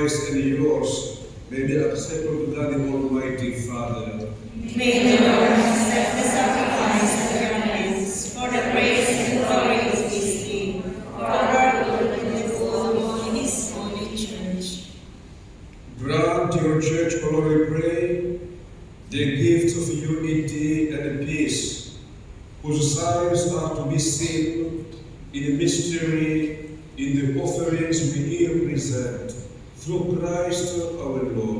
sacrifice and yours may be acceptable to God the Almighty Father. May the Lord accept the sacrifice of your hands for the praise and glory of His name, for our good and the good of His holy church. Grant your church, O Lord, we pray, the gift of unity and peace, whose signs are to be seen in the mystery, in the offerings we here present, through Christ our Lord.